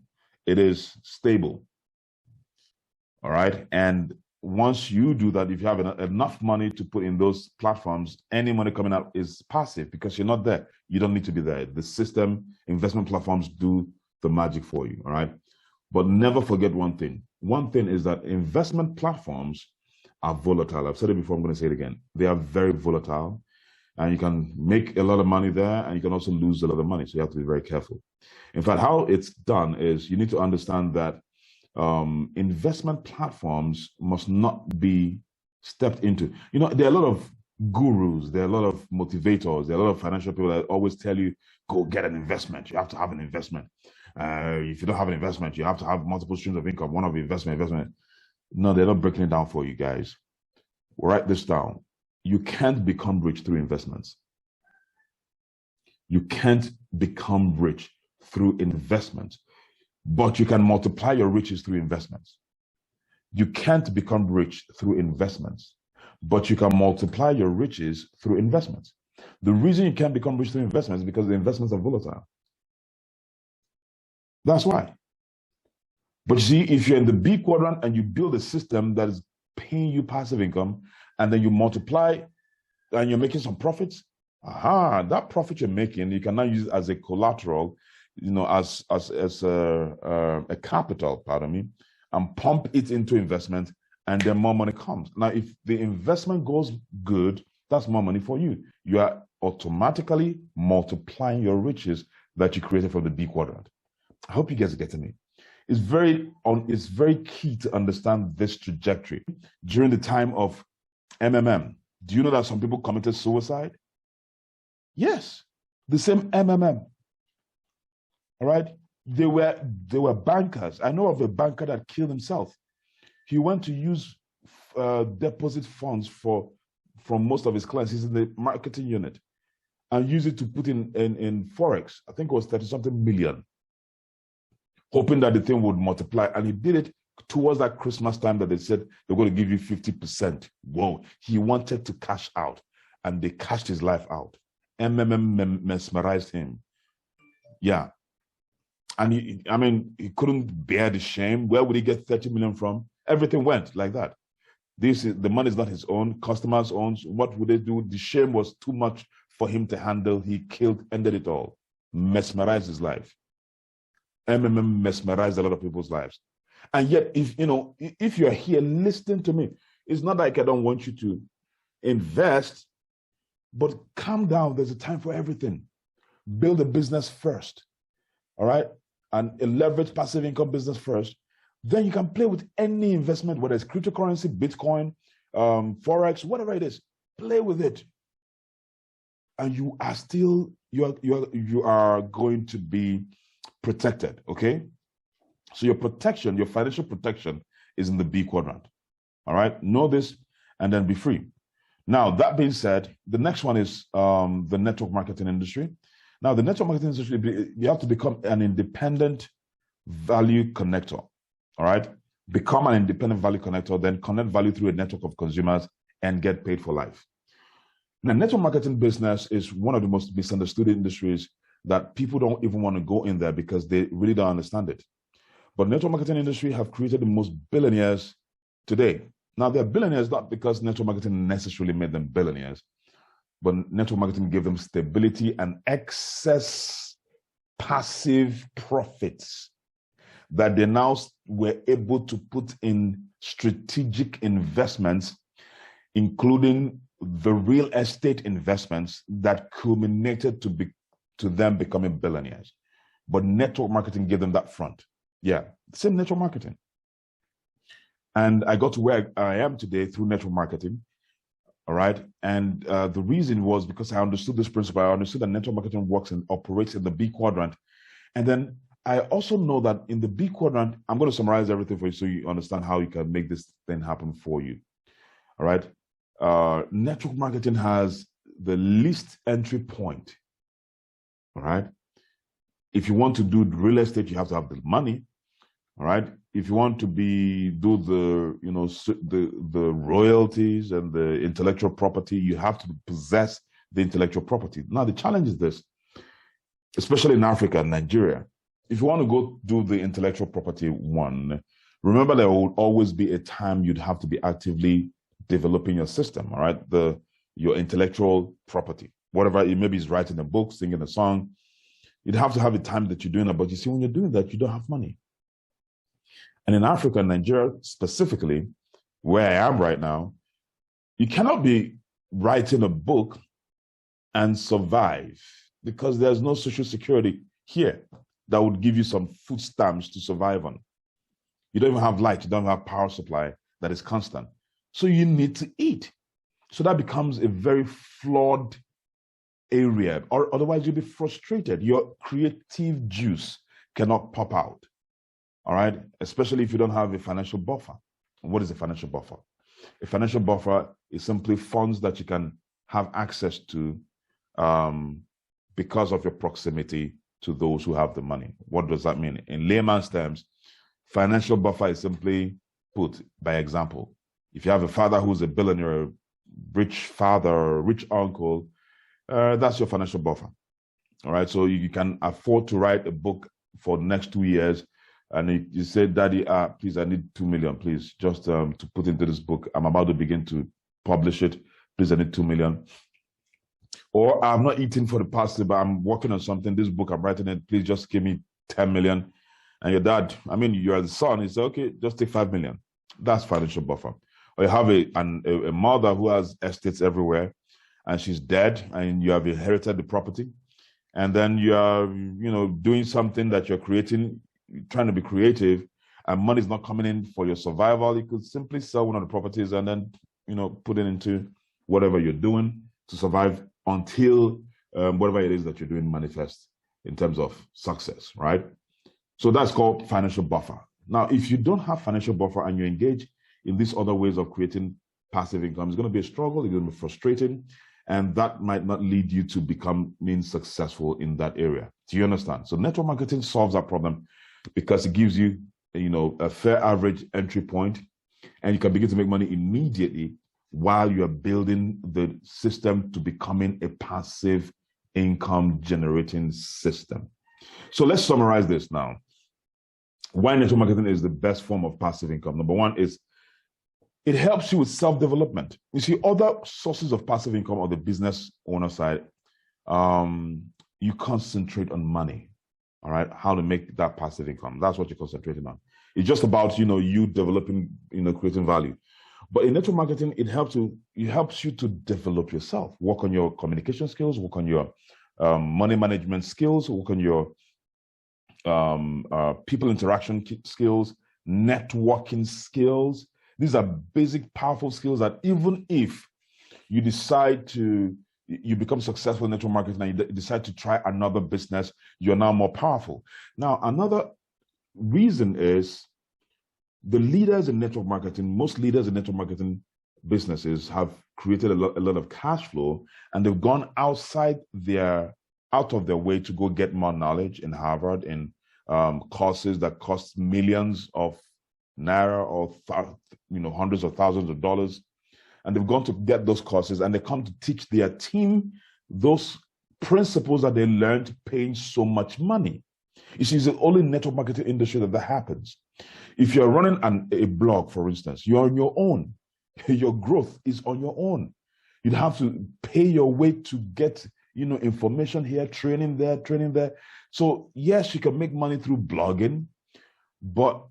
It is stable. All right. And once you do that, if you have enough money to put in those platforms, any money coming out is passive because you're not there. You don't need to be there. The system, investment platforms do the magic for you. All right. But never forget one thing. One thing is that investment platforms are volatile. I've said it before. I'm going to say it again. They are very volatile. And you can make a lot of money there, and you can also lose a lot of money. So you have to be very careful. In fact, how it's done is you need to understand that investment platforms must not be stepped into. There are a lot of gurus, there are a lot of motivators, there are a lot of financial people that always tell you, go get an investment. You have to have an investment. If you don't have an investment, you have to have multiple streams of income. One of the investment. No, they're not breaking it down for you guys. Write this down. You can't become rich through investments. You can't become rich through investments, but you can multiply your riches through investments. You can't become rich through investments, but you can multiply your riches through investments. The reason you can't become rich through investments is because the investments are volatile. That's why. But you see, if you're in the B quadrant and you build a system that is paying you passive income, and then you multiply and you're making some profits, that profit you're making, you can now use it as a collateral, as a capital, and pump it into investment, and then more money comes. Now, if the investment goes good, that's more money for you. You are automatically multiplying your riches that you created from the B quadrant. I hope you guys are getting me. It's very key to understand this trajectory. During the time of MMM, do you know that some people committed suicide? Yes, the same MMM. All right, they were bankers. I know of a banker that killed himself. He went to use deposit funds from most of his clients. He's in the marketing unit, and use it to put in Forex. I think it was 30-something million, hoping that the thing would multiply. And he did it towards that Christmas time that they said they're going to give you 50%. Whoa, he wanted to cash out, and they cashed his life out. MMM mesmerized him. Yeah. And he couldn't bear the shame. Where would he get 30 million from? Everything went like that. The money is not his own, customers' own. What would they do? The shame was too much for him to handle. He ended it all, mesmerized his life. MMM mesmerized a lot of people's lives. And yet, if you're here listening to me, it's not like I don't want you to invest, but calm down. There's a time for everything. Build a business first, all right? And a leveraged passive income business first. Then you can play with any investment, whether it's cryptocurrency, Bitcoin, Forex, whatever it is. Play with it. And you are going to be protected, okay? So your financial protection is in the B quadrant. All right, know this and then be free. Now, that being said, the next one is the network marketing industry. Now, the network marketing industry, you have to become an independent value connector. All right, become an independent value connector, then connect value through a network of consumers and get paid for life. Now, network marketing business is one of the most misunderstood industries that people don't even want to go in there because they really don't understand it. But network marketing industry have created the most billionaires today. Now, they're billionaires not because network marketing necessarily made them billionaires, but network marketing gave them stability and excess passive profits that they now were able to put in strategic investments, including the real estate investments that culminated to them becoming billionaires. But network marketing gave them that front. Yeah, same network marketing. And I got to where I am today through network marketing. All right. And the reason was because I understood this principle. I understood that network marketing works and operates in the B quadrant. And then I also know that in the B quadrant, I'm going to summarize everything for you so you understand how you can make this thing happen for you. All right. Network marketing has the least entry point. All right. If you want to do real estate, you have to have the money. All right. If you want to do the royalties and the intellectual property, you have to possess the intellectual property. Now, the challenge is this, especially in Africa and Nigeria. If you want to go do the intellectual property one, remember there will always be a time you'd have to be actively developing your system, all right? Your intellectual property, whatever it maybe is writing a book, singing a song, you'd have to have a time that you're doing that. But you see, when you're doing that, you don't have money. And in Africa and Nigeria specifically, where I am right now, you cannot be writing a book and survive because there's no social security here that would give you some food stamps to survive on. You don't even have light, you don't have power supply that is constant. So you need to eat. So that becomes a very flawed area, or otherwise you'll be frustrated. Your creative juice cannot pop out. All right, especially if you don't have a financial buffer. What is a financial buffer? A financial buffer is simply funds that you can have access to because of your proximity to those who have the money. What does that mean? In layman's terms, financial buffer is simply put by example. If you have a father who's a billionaire, a rich father, rich uncle, that's your financial buffer. All right, so you can afford to write a book for the next 2 years. And you say, Daddy, please, I need 2 million, please, just to put into this book. I'm about to begin to publish it. Please, I need 2 million. Or I'm not eating for the past, but I'm working on something. This book, I'm writing it. Please just give me 10 million. And your dad, I mean, you're the son. He said, okay, just take 5 million. That's financial buffer. Or you have a mother who has estates everywhere and she's dead and you have inherited the property. And then you are, doing something that you're creating, trying to be creative, and money is not coming in for your survival. You could simply sell one of the properties and then, put it into whatever you're doing to survive until whatever it is that you're doing manifests in terms of success, right? So that's called financial buffer. Now, if you don't have financial buffer and you engage in these other ways of creating passive income, it's going to be a struggle, it's going to be frustrating, and that might not lead you to becoming successful in that area. Do you understand? So network marketing solves that problem because it gives you, a fair average entry point, and you can begin to make money immediately while you are building the system to becoming a passive income generating system. So let's summarize this now. Why network marketing is the best form of passive income. Number one is it helps you with self-development. You see, other sources of passive income on the business owner side, you concentrate on money. All right, how to make that passive income. That's what you're concentrating on. It's just about, you developing, creating value. But in network marketing, it helps you to develop yourself, work on your communication skills, work on your money management skills, work on your people interaction skills, networking skills. These are basic, powerful skills that even if you decide you become successful in network marketing and you decide to try another business, you're now more powerful. Now, another reason is the leaders in network marketing, most leaders in network marketing businesses have created a lot of cash flow, and they've gone out of their way to go get more knowledge in Harvard in courses that cost millions of naira or hundreds of thousands of dollars. And they've gone to get those courses and they come to teach their team those principles that they learned paying so much money. You see, it's the only network marketing industry that happens. If you're running a blog, for instance, you're on your own. Your growth is on your own. You'd have to pay your way to get, information here, training there. So yes, you can make money through blogging, but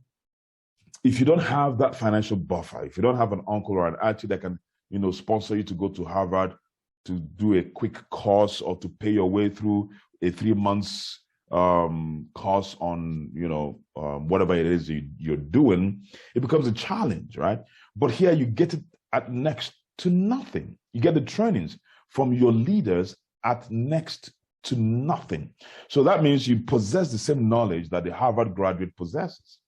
if you don't have that financial buffer, if you don't have an uncle or an auntie that can, sponsor you to go to Harvard to do a quick course or to pay your way through a 3 months costs on, whatever it is you're doing, it becomes a challenge, right? But here you get it at next to nothing. You get the trainings from your leaders at next to nothing. So that means you possess the same knowledge that the Harvard graduate possesses.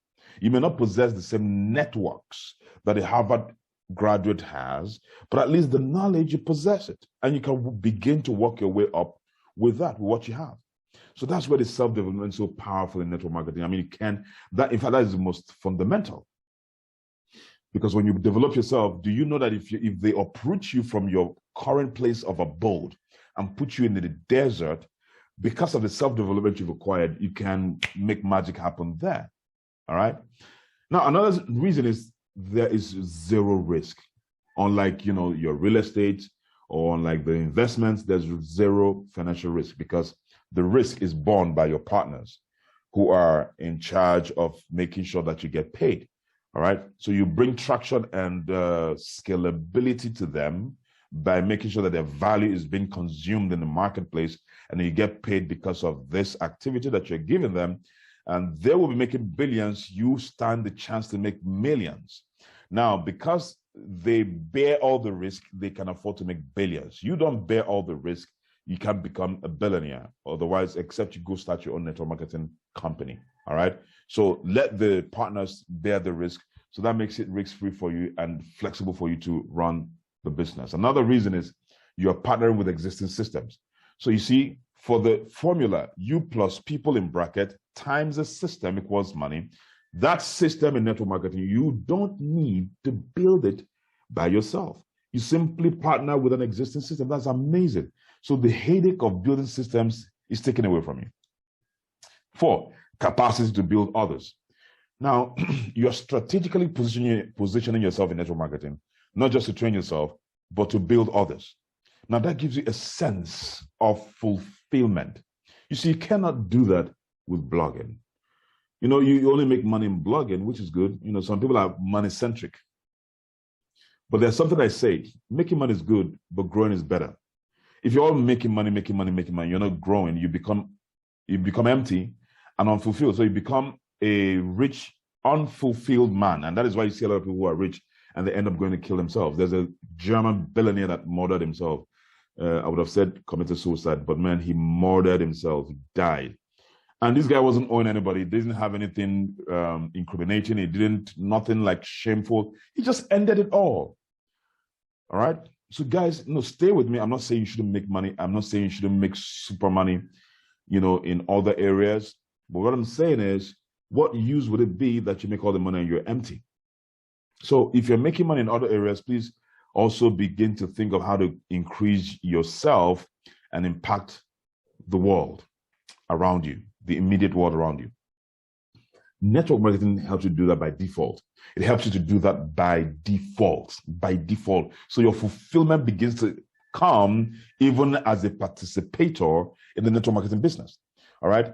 You may not possess the same networks that a Harvard graduate has, but at least the knowledge, you possess it. And you can begin to work your way up with that, what you have. So that's where the self-development is so powerful in network marketing. I mean, in fact, that is the most fundamental. Because when you develop yourself, do you know that if they uproot you from your current place of abode and put you in the desert, because of the self-development you've acquired, you can make magic happen there. All right. Now, another reason is there is zero risk. Unlike, your real estate or unlike the investments, there's zero financial risk because the risk is borne by your partners who are in charge of making sure that you get paid. All right. So you bring traction and scalability to them by making sure that their value is being consumed in the marketplace and you get paid because of this activity that you're giving them. And they will be making billions. You stand the chance to make millions. Now, because they bear all the risk, they can afford to make billions. You don't bear all the risk, you can't become a billionaire. Otherwise, except you go start your own network marketing company. All right. So let the partners bear the risk. So that makes it risk-free for you and flexible for you to run the business. Another reason is you're partnering with existing systems. So you see, for the formula, you plus people in bracket times a system equals money. That system in network marketing, you don't need to build it by yourself. You simply partner with an existing system. That's amazing. So the headache of building systems is taken away from you. 4, capacity to build others. Now, you're strategically positioning yourself in network marketing, not just to train yourself, but to build others. Now, that gives you a sense of fulfillment. You see, you cannot do that with blogging. You only make money in blogging, which is good. Some people are money-centric. But there's something I say, making money is good, but growing is better. If you're all making money, you're not growing, you become empty and unfulfilled. So you become a rich, unfulfilled man. And that is why you see a lot of people who are rich and they end up going to kill themselves. There's a German billionaire that murdered himself. I would have said committed suicide, but man, he murdered himself. He died. And this guy wasn't owing anybody. He didn't have anything incriminating. He didn't, nothing like shameful. He just ended it all. All right. So guys, stay with me. I'm not saying you shouldn't make money. I'm not saying you shouldn't make super money, in other areas. But what I'm saying is, what use would it be that you make all the money and you're empty? So if you're making money in other areas, please also begin to think of how to increase yourself and impact the world around you, the immediate world around you. Network marketing helps you do that by default. It helps you to do that by default. So your fulfillment begins to come even as a participator in the network marketing business. All right.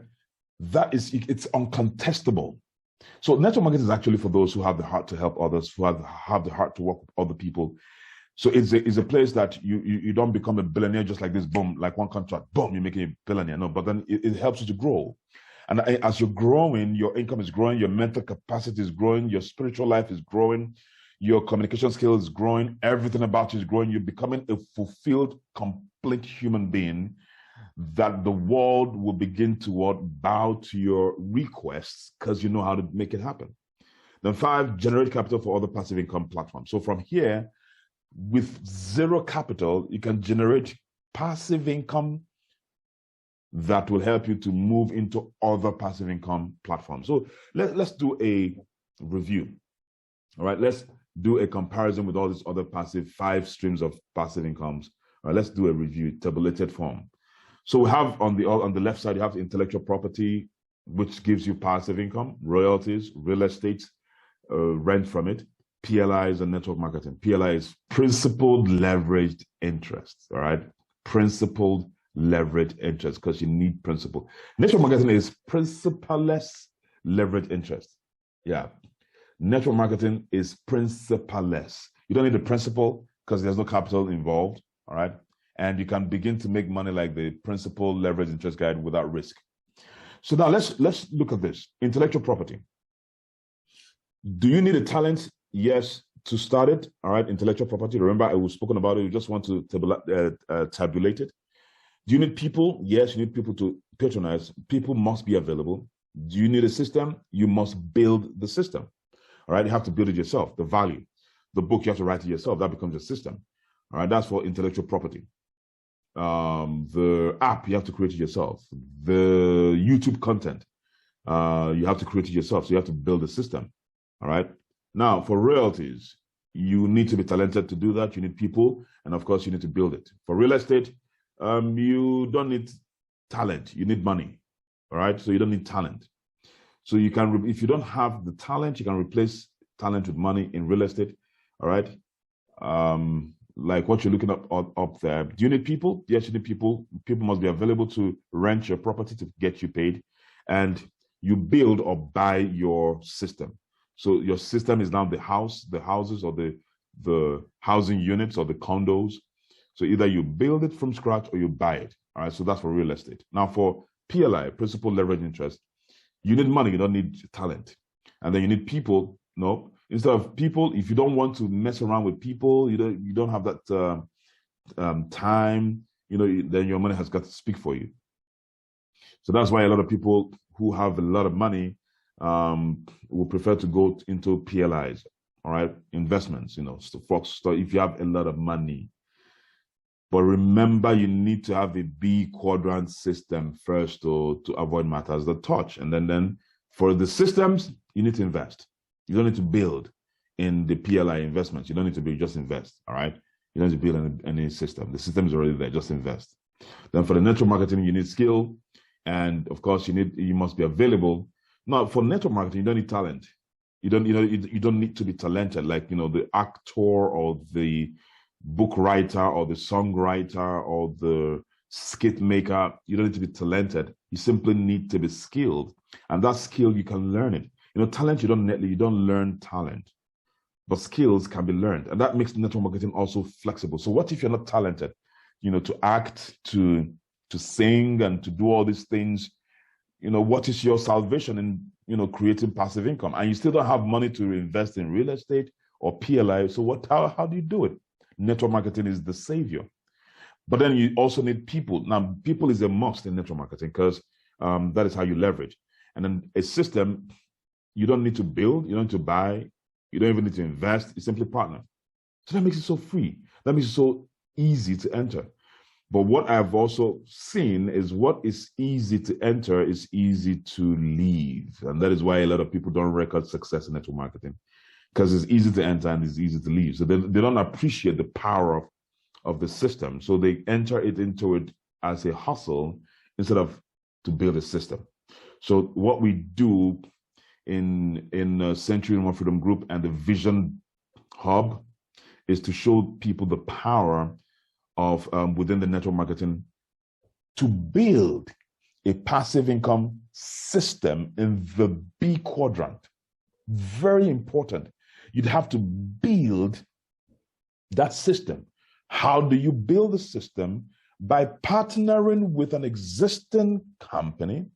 It's uncontestable. So network marketing is actually for those who have the heart to help others, who have the heart to work with other people. So it's a place that you don't become a billionaire just like this, boom, like one contract, boom, you're making a billionaire. No, but then it helps you to grow. And as you're growing, your income is growing, your mental capacity is growing, your spiritual life is growing, your communication skills is growing, everything about you is growing. You're becoming a fulfilled, complete human being that the world will begin to bow to your requests because you know how to make it happen. Then 5, generate capital for other passive income platforms. So from here, with zero capital, you can generate passive income that will help you to move into other passive income platforms. So let's do a review. All right, let's do a comparison with all these other 5 streams of passive incomes. All right, let's do a review, tabulated form. So we have on the left side, you have the intellectual property, which gives you passive income, royalties, real estate, rent from it. PLI is a network marketing. PLI is principled leveraged interest. All right, principled leveraged interest, because you need principle. Network marketing is principaless leveraged interest. Yeah, network marketing is principaless. You don't need the principal because there's no capital involved. All right. And you can begin to make money like the principal leverage interest guide without risk. So now let's look at this. Intellectual property. Do you need a talent? Yes, to start it. All right, intellectual property. Remember, I was spoken about it. You just want to tabulate it. Do you need people? Yes, you need people to patronize. People must be available. Do you need a system? You must build the system. All right, you have to build it yourself. The value, the book, you have to write it yourself. That becomes a system. All right, that's for intellectual property. The app, you have to create it yourself. The YouTube content, you have to create it yourself. So you have to build a system. All right. Now, for royalties, you need to be talented to do that. You need people, and of course, you need to build it. For real estate, you don't need talent. You need money. All right. So you don't need talent. So you can, if you don't have the talent, you can replace talent with money in real estate. All right. Like what you're looking up there. Do you need people? Yes, you need people. People must be available to rent your property to get you paid, and you build or buy your system. So your system is now the houses, or the housing units or the condos. So either you build it from scratch or you buy it. All right. So that's for real estate. Now for PLI, principal leverage interest, you need money. You don't need talent. And then you need people. No, instead of people, if you don't want to mess around with people, you don't have that time. Then your money has got to speak for you. So that's why a lot of people who have a lot of money will prefer to go into PLIs, all right, investments, if you have a lot of money. But remember, you need to have a B quadrant system first to avoid matters that touch. And then for the systems, you need to invest. You don't need to build in the PLI investments. You don't need to just invest, all right? You don't need to build any system. The system is already there, just invest. Then for the network marketing, you need skill. And of course, you must be available. Now, for network marketing, you don't need talent. You don't need to be talented, like the actor or the book writer or the songwriter or the skit maker. You don't need to be talented. You simply need to be skilled, and that skill you can learn it. Talent you don't learn talent, but skills can be learned, and that makes network marketing also flexible. So what if you're not talented? To act, to sing, and to do all these things. What is your salvation in, creating passive income? And you still don't have money to invest in real estate or PLI. So how do you do it? Network marketing is the savior. But then you also need people. Now, people is a must in network marketing because that is how you leverage. And then a system, you don't need to build, you don't need to buy, you don't even need to invest, you simply partner. So that makes it so free. That makes it so easy to enter. But what I've also seen is what is easy to enter is easy to leave. And that is why a lot of people don't record success in network marketing, because it's easy to enter and it's easy to leave. So they don't appreciate the power of the system. So they enter into it as a hustle instead of to build a system. So what we do in Century One Freedom Group and the Vision Hub is to show people the power of within the network marketing to build a passive income system in the B quadrant. Very important. You'd have to build that system. How do you build the system? By partnering with an existing company,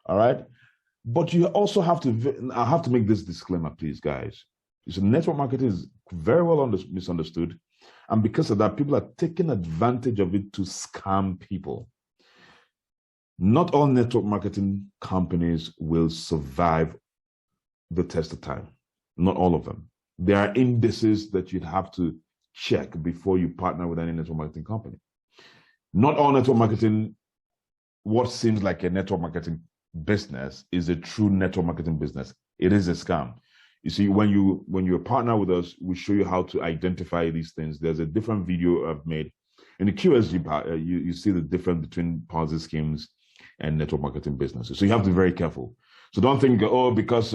all right? But you also have to, I have to make this disclaimer, please, guys. So network marketing is very well misunderstood. And because of that, people are taking advantage of it to scam people. Not all network marketing companies will survive the test of time. Not all of them. There are indices that you'd have to check before you partner with any network marketing company. Not all network marketing, what seems like a network marketing business is a true network marketing business. It is a scam. You see, when you partner with us, we show you how to identify these things. There's a different video I've made. In the QSG part, you see the difference between Ponzi schemes and network marketing businesses. So you have to be very careful. So don't think, oh, because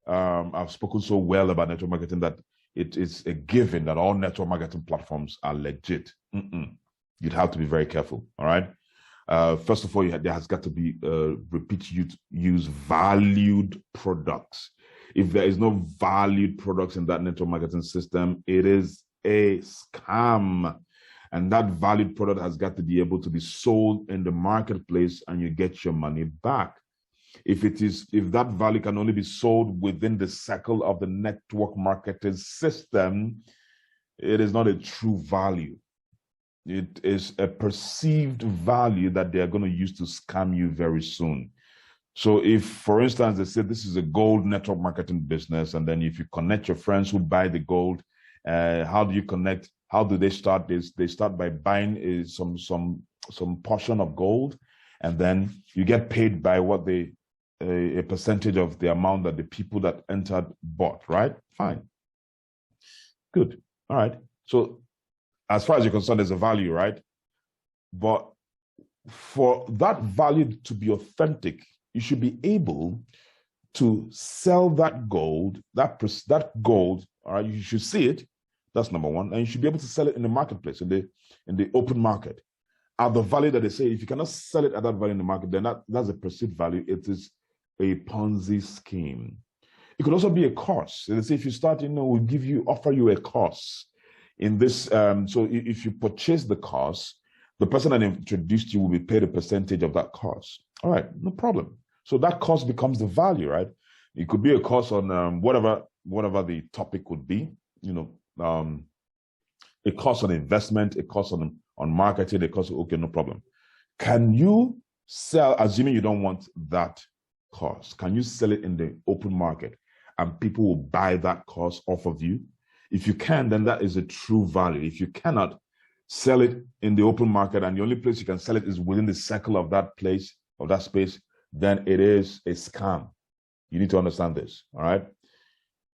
I've spoken so well about network marketing that it's a given that all network marketing platforms are legit. You'd have to be very careful, all right? First of all, there has got to be repeat use valued products. If there is no valued products in that network marketing system, it is a scam. And that valued product has got to be able to be sold in the marketplace and you get your money back. if that value can only be sold within the circle of the network marketing system, it is not a true value. It is a perceived value that they are going to use to scam you very soon. So if, for instance, they say this is a gold network marketing business, and then if you connect your friends who buy the gold, how do you connect? How do they start this? They start by buying some portion of gold, and then you get paid by what a percentage of the amount that the people that entered bought, right? Fine. Good. All right. So as far as you're concerned, there's a value, right? But for that value to be authentic, you should be able to sell that gold, that gold, all right? You should see it. That's number one. And you should be able to sell it in the marketplace, in the open market, at the value that they say. If you cannot sell it at that value in the market, then that's a perceived value. It is a Ponzi scheme. It could also be a course. They say if you start, we'll offer you a course in this. So if you purchase the course, the person that introduced you will be paid a percentage of that course. All right, no problem. So that course becomes the value, right? It could be a course on whatever the topic would be, a course on investment, a course on marketing, a course, okay, no problem. Can you sell, assuming you don't want that course, can you sell it in the open market and people will buy that course off of you? If you can, then that is a true value. If you cannot sell it in the open market and the only place you can sell it is within the circle of that place, of that space, then it is a scam. You need to understand this, all right?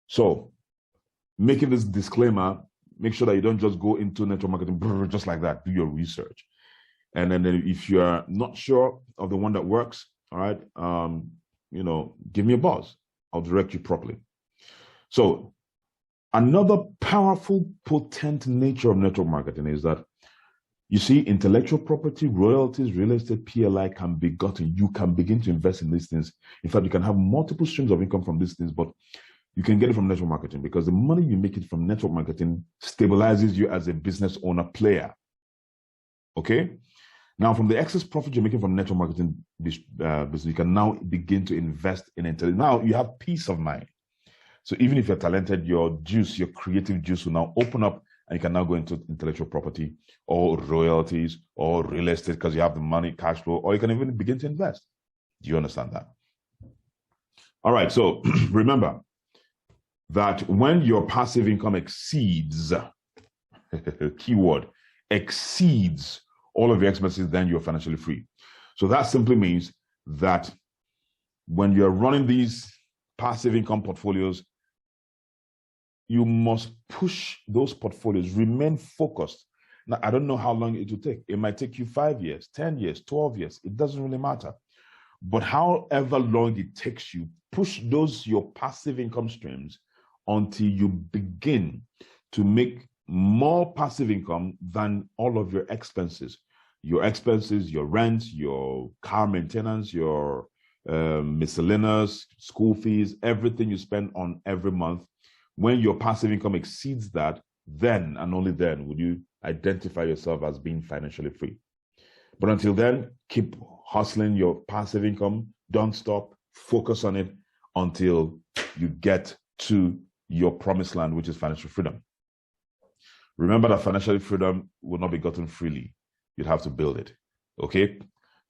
So making this disclaimer, make sure that you don't just go into network marketing just like that. Do your research. And then if you're not sure of the one that works, all right, give me a buzz. I'll direct you properly. So another powerful, potent nature of network marketing is that, you see, intellectual property, royalties, real estate, PLI can be gotten. You can begin to invest in these things. In fact, you can have multiple streams of income from these things, but you can get it from network marketing because the money you make it from network marketing stabilizes you as a business owner player. Okay? Now, from the excess profit you're making from network marketing business, you can now begin to invest in it. Now you have peace of mind. So even if you're talented, your creative juice will now open up and you can now go into intellectual property or royalties or real estate because you have the money, cash flow, or you can even begin to invest. Do you understand that? All right. So remember that when your passive income exceeds, keyword, exceeds all of your expenses, then you're financially free. So that simply means that when you're running these passive income portfolios, you must push those portfolios, remain focused. Now, I don't know how long it will take. It might take you 5 years, 10 years, 12 years. It doesn't really matter. But however long it takes you, push your passive income streams until you begin to make more passive income than all of your expenses. Your expenses, your rent, your car maintenance, your miscellaneous, school fees, everything you spend on every month. When your passive income exceeds that, then and only then would you identify yourself as being financially free. But until then, keep hustling your passive income. Don't stop. Focus on it until you get to your promised land, which is financial freedom. Remember that financial freedom will not be gotten freely. You'd have to build it. Okay?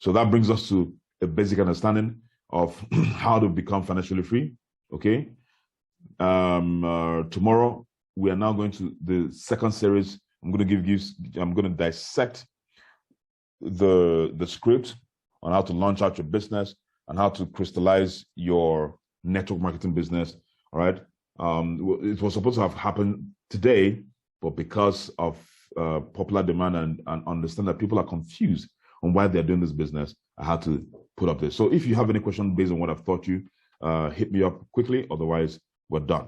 So that brings us to a basic understanding of how to become financially free. Okay? Tomorrow, we are now going to the second series. I'm going to dissect the script on how to launch out your business and how to crystallize your network marketing business. All right. It was supposed to have happened today, but because of popular demand and understand that people are confused on why they're doing this business, I had to put up this. So if you have any question based on what I've taught you, hit me up quickly. Otherwise, we're done.